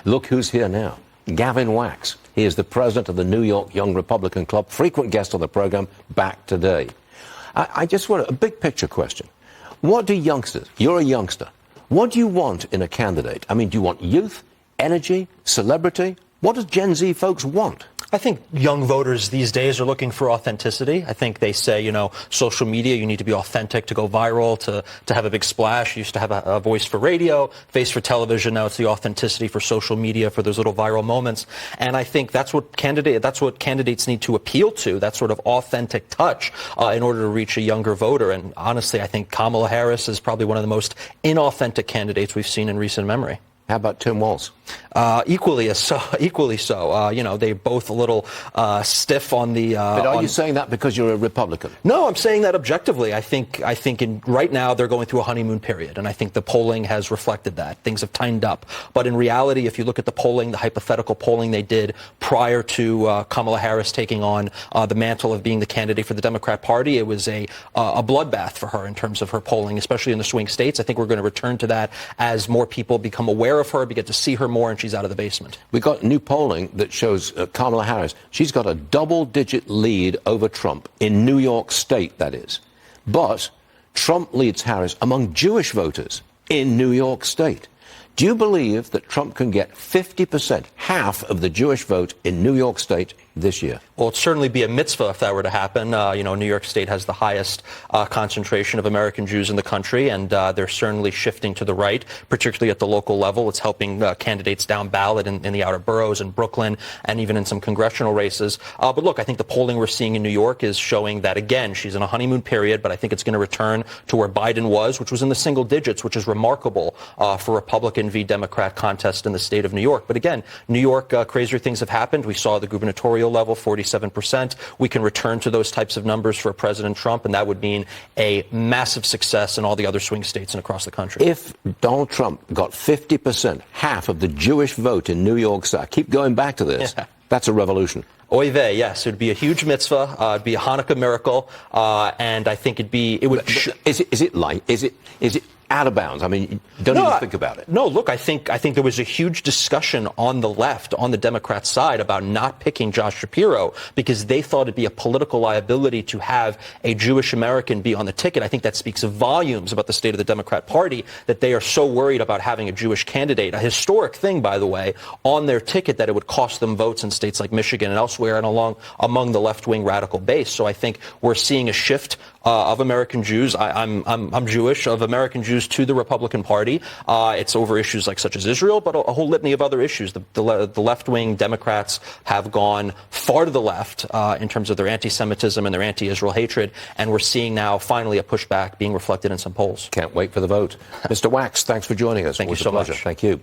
Look who's here now. Gavin Wax. He is the president of the New York Young Republican Club, frequent guest on the program, back today. I just want a big picture question. What do youngsters, you're a youngster, what do you want in a candidate? I mean, do you want youth, energy, celebrity? What does Gen Z folks want? I think young voters these days are looking for authenticity. I think they say, social media, you need to be authentic to go viral, to have a big splash. You used to have a voice for radio, face for television. Now it's the authenticity for social media, for those little viral moments. And I think that's what candidates need to appeal to, that sort of authentic touch in order to reach a younger voter. And honestly, I think Kamala Harris is probably one of the most inauthentic candidates we've seen in recent memory. How about Tim Walz? Equally so. They're both a little stiff on the. But are you saying that because you're a Republican? No, I'm saying that objectively. I think right now they're going through a honeymoon period, and I think the polling has reflected that. Things have tightened up. But in reality, if you look at the polling, the hypothetical polling they did prior to Kamala Harris taking on the mantle of being the candidate for the Democrat Party, it was a bloodbath for her in terms of her polling, especially in the swing states. I think we're going to return to that as more people become aware of her, get to see her more, and she's out of the basement. We got new polling that shows Kamala Harris. She's got a double-digit lead over Trump in New York State, that is. But Trump leads Harris among Jewish voters in New York State. Do you believe that Trump can get 50%, half of the Jewish vote in New York State this year? Well, it'd certainly be a mitzvah if that were to happen. New York State has the highest concentration of American Jews in the country, and they're certainly shifting to the right, particularly at the local level. It's helping candidates down ballot in the outer boroughs in Brooklyn and even in some congressional races. But look, I think the polling we're seeing in New York is showing that, again, she's in a honeymoon period, but I think it's going to return to where Biden was, which was in the single digits, which is remarkable for Republican v. Democrat contest in the state of New York. But again, New York, crazier things have happened. We saw the gubernatorial level, 47%. We can return to those types of numbers for President Trump, and that would mean a massive success in all the other swing states and across the country. If Donald Trump got 50%, half of the Jewish vote in New York State, I keep going back to this, that's a revolution. Oy vey, yes. It would be a huge mitzvah. It'd be a Hanukkah miracle. And I think Is it out of bounds? I mean, don't even think about it. No, look, I think there was a huge discussion on the left, on the Democrat side, about not picking Josh Shapiro because they thought it'd be a political liability to have a Jewish American be on the ticket. I think that speaks volumes about the state of the Democrat Party, that they are so worried about having a Jewish candidate, a historic thing, by the way, on their ticket, that it would cost them votes in states like Michigan and elsewhere and among the left-wing radical base. So I think we're seeing a shift of American Jews. I'm Jewish, of American Jews to the Republican Party. It's over issues such as Israel, but a whole litany of other issues. The left-wing Democrats have gone far to the left in terms of their anti-Semitism and their anti-Israel hatred, and we're seeing now finally a pushback being reflected in some polls. Can't wait for the vote. Mr. Wax, thanks for joining us. Thank you so much. Thank you.